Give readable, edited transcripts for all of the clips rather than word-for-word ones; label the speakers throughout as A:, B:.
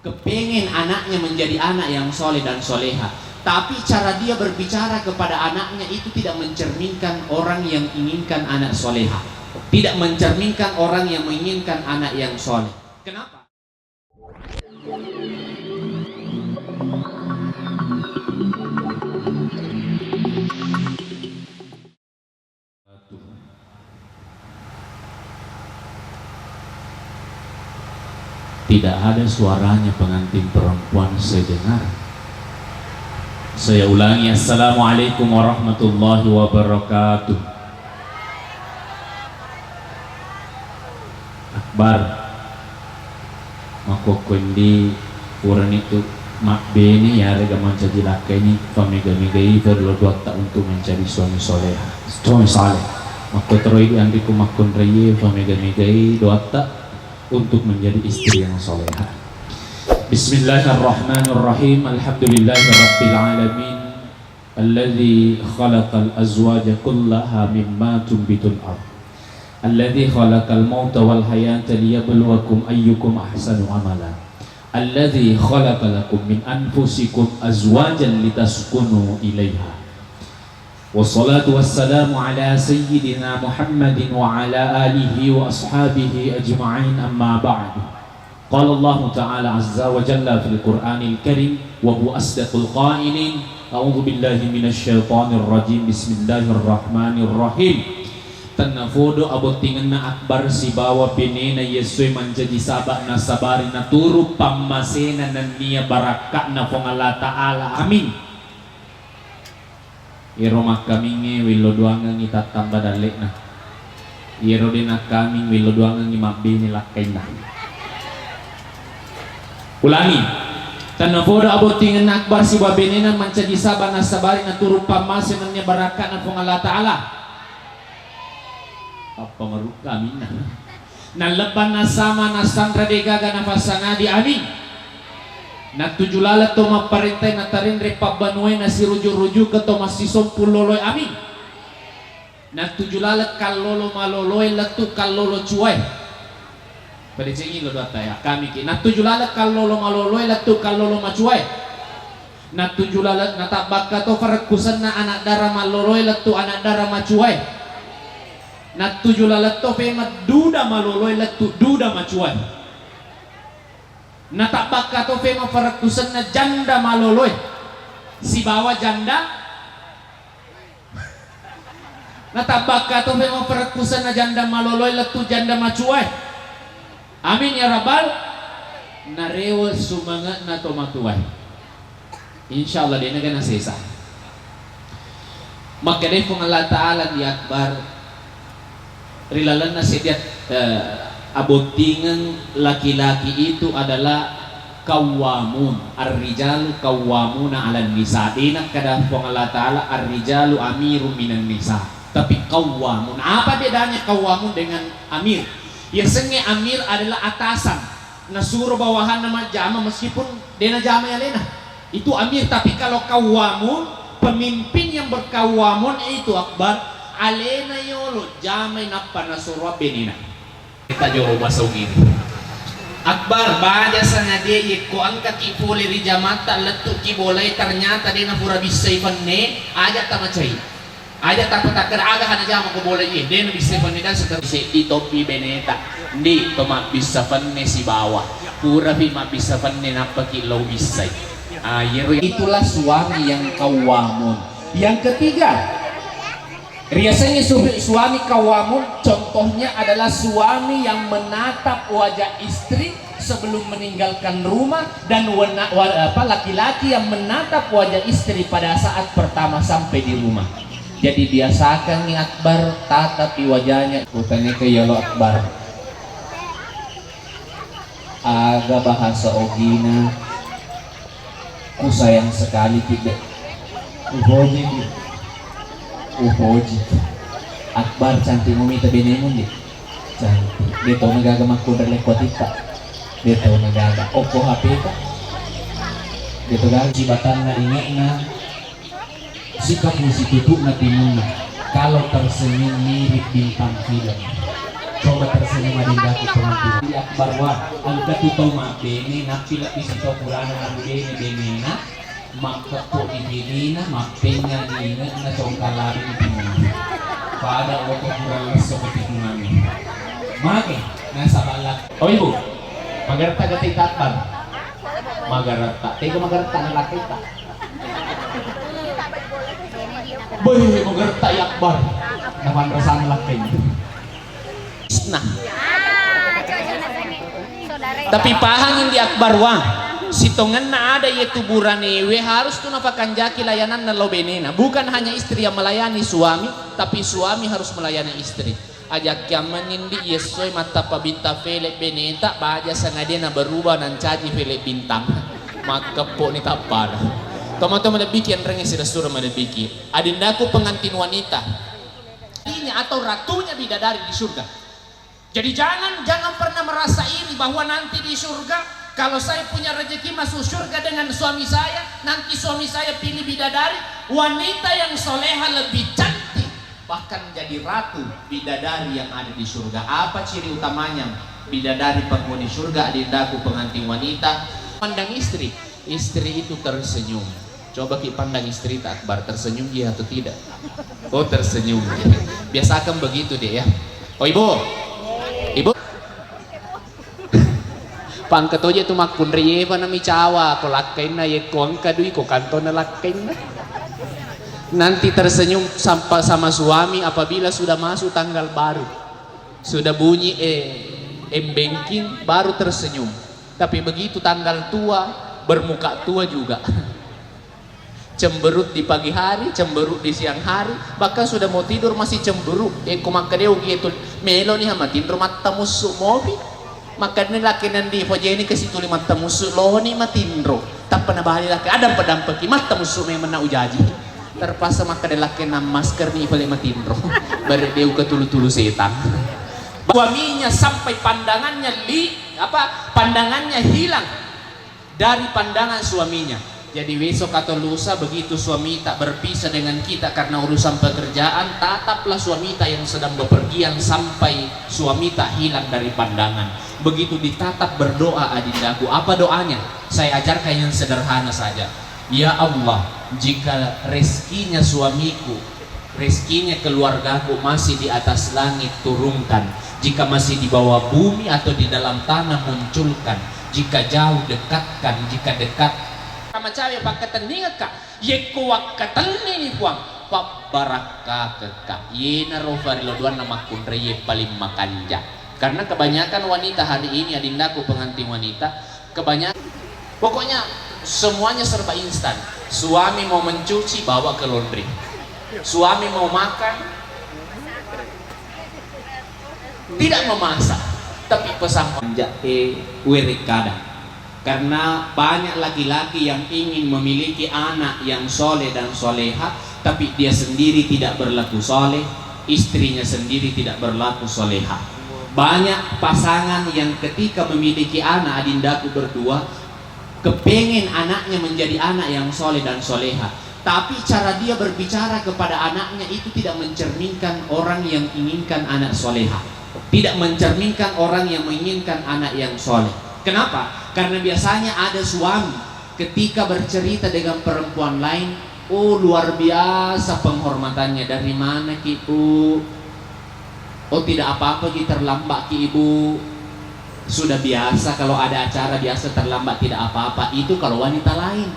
A: kepengen anaknya menjadi anak yang soleh dan soleha, tapi cara dia berbicara kepada anaknya itu tidak mencerminkan orang yang inginkan anak soleha, tidak mencerminkan orang yang menginginkan anak yang soleh. Kenapa? Tidak ada suaranya pengantin perempuan saya dengar. Saya ulangi, Assalamualaikum warahmatullahi wabarakatuh. Akbar makokundi orang itu mak beni ya rega mencari laki ini pamega-megai perlu tak untuk mencari suami soleh, suami saleh. Maka terus diantiku makun reye pamega-megai tak untuk menjadi istri yang soleha. Bismillahirrahmanirrahim. Alhamdulillahirabbil alamin. Alladzi khalaqal azwaja kullaha mimma tunbitul ard. Alladzi khalaqal mauta wal hayata liyabluwakum ayyukum ahsanu amala. Alladzi khalaqalakum min anfusikum azwajan litaskunu ilaiha. Wassalatu wassalamu ala sayyidina Muhammadin wa ala alihi wa ashabihi ajma'in, amma ba'du. Qala Allah Ta'ala azza wa jalla fil Qur'anil Karim wa huwa asdaqul qailin. A'udzu billahi minasy syaithanir rajim. Bismillahirrahmanirrahim. Tanafodo abotingan na akbar si bawa pinena yesoy manjadi sabak na sabari na turu pamasena na niya baraka na fong Allah Ta'ala. Amin. Iro makaminge wilo duangan kita tambah dalek na. Iro din kami wilo duangan ni mabini lakay na. Ulangi. Tanafodo abotingan na akbar si babinina manjadi sabak na sabari na turu pamasena na niya baraka na fong Allah Ta'ala. Apa maruk kami na nalaban na sama na sandra de gaga na pasangadi amin natujulala to maparintay na tarindre pabanuay na si ruju-ruju ka to masison puloloy amin natujulala kalolo maloloy latu kalolo cuay pada cengi lo data ya kami ki natujulala kalolo maloloy latu kalolo macuay natujulala natabaka to farkusan na anak dara maloloy latu anak dara macuay natuju lalat to fe duda maloloy latu duda macuan natabak ka to fe mafarakusan na janda maloloy si bawa janda natabak ka to fe mafarakusan na janda maloloy latu janda macuan amin ya rabbal narewa sumangat na to matuay insyaallah dia na sesa maka dai fong Allah Ta'ala di akbar rilalan na setiap abotingan laki-laki itu adalah kawamun ar-rijalu kawamuna 'alan nisa. Dinak kada pong Allah Ta'ala ar-rijalu amirum minan nisa. Tapi kawamun, apa bedanya kawamun dengan amir? Biasanya amir adalah atasan, nasuruh bawahan nama jama meskipun dena jama yang lena. Itu amir. Tapi kalau kawamun, pemimpin yang berkawamun itu akbar alena yolo jamay nappa na surwa benina kita joro masuk ini akbar baja sana dia ko angkat ipuli rijamata letu kibolay ternyata dia na pura bisay panne aja tamacay aja tapatakar aga hana jama ko bolay dia na bisay panne dan seterusnya di topi beneta di toma bisa panne si bawah pura fi mabisa panne nappa kilaw bisay itulah suami yang kawamun. Yang ketiga, biasanya suami kawamun contohnya adalah suami yang menatap wajah istri sebelum meninggalkan rumah dan laki-laki yang menatap wajah istri pada saat pertama sampai di rumah. Jadi biasakan nih akbar tatapi wajahnya utangnya ke yalo akbar aga bahasa ogina ku sayang sekali tidak uhoji akbar cantik mumita benemon di cantik dia tahu nagaga makudar lekwat ita dia tahu nagaga opo HP ita dia tahu gaji batang na ingek na sikap musik tutup na timuna kalau tersenyum mirip bintang film Coba tersenyum adindaku pengantin di akbar wa angka tutau mabene napila pisito pulana mabene benena makkepo ibirina mapenya nina na congkalari ibirina pada oke kurang leso ketikungan make nasa balak oh ibu magarta gating takbar magarta tega magarta na laki ta boy magarta yakbar naman rasan laki nah tapi pahang di akbar wang sitongan na ada ye tuburan ewe harus tu napakan jaki layanan na lobenena bukan hanya istri yang melayani suami tapi suami harus melayani istri ajak kiamanin di yesoy mata pabinta fele beneta baja sangadia na berubah dan caji fele bintang maka po ni tapar tomato malabiki yang rengeng sudah suruh malabiki adindaku pengantin wanita ini atau ratunya bidadari di surga. Jadi jangan pernah merasa iri bahwa nanti di surga kalau saya punya rezeki masuk surga dengan suami saya, nanti suami saya pilih bidadari, wanita yang soleha lebih cantik, bahkan jadi ratu bidadari yang ada di surga. Apa ciri utamanya bidadari penghuni surga? Adindaku pengantin wanita, pandang istri itu tersenyum. Coba kita pandang istri tak akbar tersenyum dia atau tidak? Oh tersenyum. Biasakan begitu deh ya. Oh ibu. Pangkat aja tu makun riye pa na micawa ko lakain na ye kuang kadui ko kanto na lakain na nanti tersenyum sampai sama suami apabila sudah masuk tanggal baru sudah bunyi banking baru tersenyum tapi begitu tanggal tua bermuka tua juga cemberut di pagi hari cemberut di siang hari bahkan sudah mau tidur masih cemberut kumakadeu gitu melo nih hama tidur mata musuh mobil makanya laki nanti fojeni ke situ lima tamusu lohoni matindro tak pernah bahali laki ada pedam peki mata musuh memang ujaji terpaksa maka laki nam masker nih paling matindro baru dia ke tulu setan suaminya sampai pandangannya hilang dari pandangan suaminya. Jadi besok atau lusa begitu suami tak berpisah dengan kita karena urusan pekerjaan, tataplah suami tak yang sedang bepergian sampai suami tak hilang dari pandangan. Begitu ditatap berdoa adindaku. Apa doanya? Saya ajarkan yang sederhana saja. Ya Allah, jika rezekinya suamiku, rezekinya keluargaku masih di atas langit turunkan. Jika masih di bawah bumi atau di dalam tanah munculkan. Jika jauh dekatkan, jika dekat sama cawe pakatan ningat ka yeko wakatan ni puang pap baraka keka yena rofari loduan nama kunre ye paling makanja karena kebanyakan wanita hari ini adindaku pengantin wanita kebanyakan pokoknya semuanya serba instan. Suami mau mencuci bawa ke laundry, suami mau makan tidak memasak tapi pesan manja werikada. Karena banyak laki-laki yang ingin memiliki anak yang soleh dan soleha, tapi dia sendiri tidak berlaku soleh, istrinya sendiri tidak berlaku soleha. Banyak pasangan yang ketika memiliki anak adindaku berdua, kepengen anaknya menjadi anak yang soleh dan soleha, tapi cara dia berbicara kepada anaknya itu tidak mencerminkan orang yang inginkan anak soleha, tidak mencerminkan orang yang menginginkan anak yang soleh. Kenapa? Karena biasanya ada suami ketika bercerita dengan perempuan lain, oh luar biasa penghormatannya, dari mana ki ibu? Oh tidak apa-apa ki terlambat ki ibu, sudah biasa kalau ada acara biasa terlambat tidak apa-apa. Itu kalau wanita lain.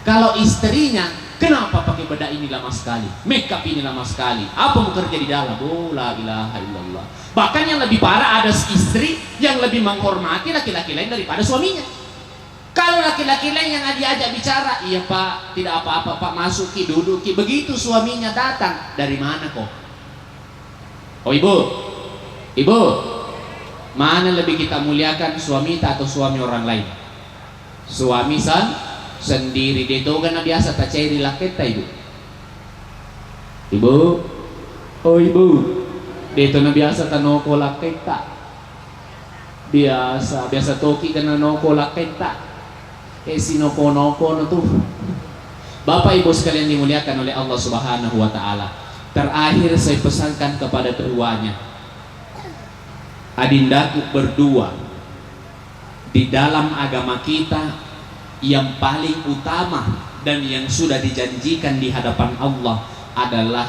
A: Kalau istrinya, kenapa pakai bedak ini lama sekali, make up ini lama sekali, apa mau kerja di dalam? Oh la ilaha illallah. Bahkan yang lebih parah ada istri yang lebih menghormati laki-laki lain daripada suaminya. Kalau laki-laki lain yang diajak bicara, iya pak, tidak apa-apa pak, masuk ki, duduk ki. Begitu suaminya datang, dari mana kok? Oh ibu, mana lebih kita muliakan suami atau suami orang lain? Suami sendiri. Dia itu kan biasa tak cairi laki ibu. Oh ibu, dia itu biasa tanoko laki tak. Biasa toki kan noko laki tak. Sinoko no tuh. Bapak ibu sekalian dimuliakan oleh Allah Subhanahu wa taala. Terakhir saya pesankan kepada keduanya, Adindaku berdua, di dalam agama kita yang paling utama dan yang sudah dijanjikan di hadapan Allah adalah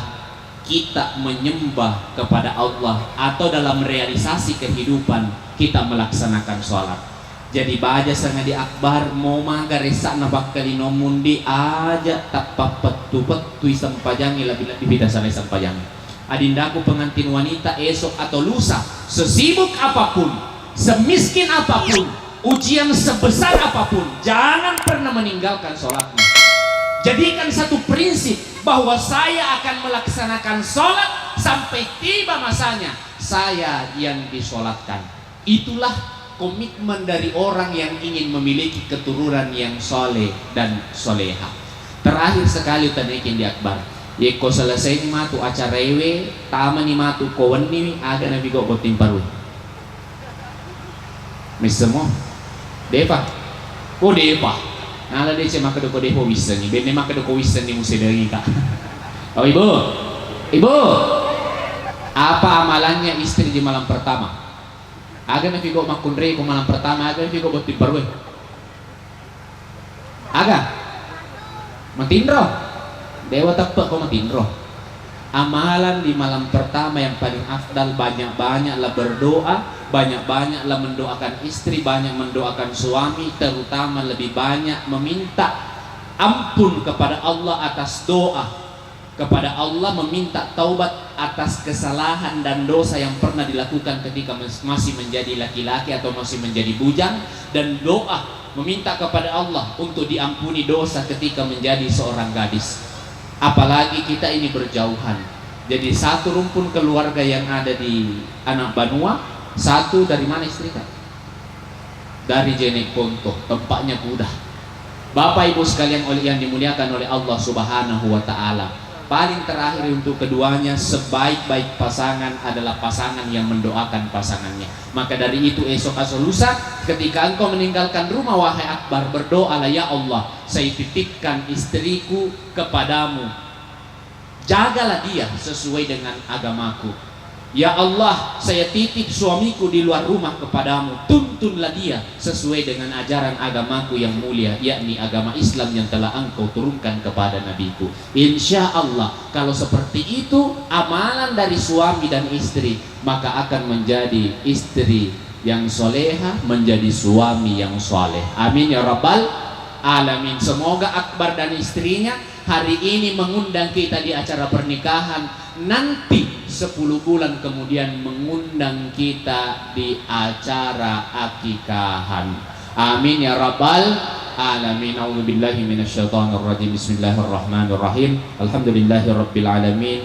A: kita menyembah kepada Allah, atau dalam realisasi kehidupan kita melaksanakan sholat. Jadi baja sangat di akbar mau maga resak nabak kali nomundi aja tak petu sampajangi lebih beda sana sampajangi. Adindaku pengantin wanita esok atau lusa, sesibuk apapun, semiskin apapun, ujian sebesar apapun, jangan pernah meninggalkan sholatnya. Jadikan satu prinsip bahwa saya akan melaksanakan sholat sampai tiba masanya saya yang disolatkan. Itulah komitmen dari orang yang ingin memiliki keturunan yang soleh dan soleha. Terakhir sekali tanikin di akbar, yeko selesai ni matu acara ewe tama ni matu kawan ni aga nabi go botim paru misemo depa oh depa nala dece maka do ko depo wisen ni benne maka do ko wisen ni musedengi kak. Oh ibu apa amalannya istri di malam pertama? Aga na figo makunre ko malam pertama, aga na figo botim paru aga matindro dewa tepak ko matindro. Amalan di malam pertama yang paling afdal, banyak-banyaklah berdoa, banyak-banyaklah mendoakan istri, banyak mendoakan suami, terutama lebih banyak meminta ampun kepada Allah atas doa, kepada Allah meminta taubat atas kesalahan dan dosa yang pernah dilakukan ketika masih menjadi laki-laki atau masih menjadi bujang, dan doa meminta kepada Allah untuk diampuni dosa ketika menjadi seorang gadis. Apalagi kita ini berjauhan, jadi satu rumpun keluarga yang ada di Anak Banua, satu dari mana istri kan? Dari Jenek Ponto, tempatnya kuda. Bapak ibu sekalian yang dimuliakan oleh Allah Subhanahu wa Ta'ala, paling terakhir untuk keduanya, sebaik-baik pasangan adalah pasangan yang mendoakan pasangannya. Maka dari itu esok atau lusa ketika engkau meninggalkan rumah, wahai akbar, berdoalah, ya Allah, saya titipkan istriku kepadamu, jagalah dia sesuai dengan agamaku. Ya Allah, saya titip suamiku di luar rumah kepadamu, tuntunlah dia sesuai dengan ajaran agamaku yang mulia, yakni agama Islam yang telah engkau turunkan kepada nabiku. Insya Allah kalau seperti itu amalan dari suami dan istri, maka akan menjadi istri yang soleha, menjadi suami yang soleh. Amin ya rabbal alamin. Semoga akbar dan istrinya hari ini mengundang kita di acara pernikahan, nanti 10 bulan kemudian mengundang kita di acara akikahan. Amin ya rabbal alamin. A'udzubillahi minasyaitonirrajim. Bismillahirrahmanirrahim. Alhamdulillahirabbil alamin.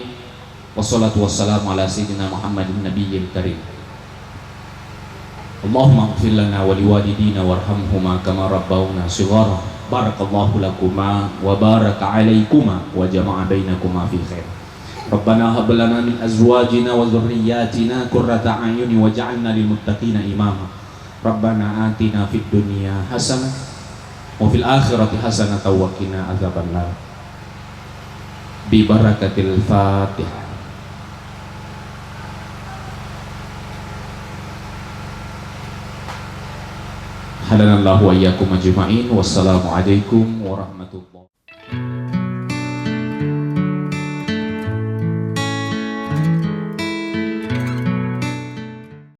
A: Wassalatu wassalamu ala sayyidina Muhammadin nabiyil karim. Allahumma ighfir lana wa liwalidina warhamhuma kama rabbawna shighara. Barakallahu lakuma wa baraka alaikuma wa jama'a bainakuma fi khair. Rabbana hab lana min azwajina wa dhurriyyatina qurrata a'yuni waj'alna lil muttaqina imama. Rabbana atina fid dunya hasanah wa fil akhirati hasanah wa qina adzabannar. Bi barakatil Fatihah. Hadanallahu wa iyyakum ajma'in. Wassalamu alaikum warahmatullahi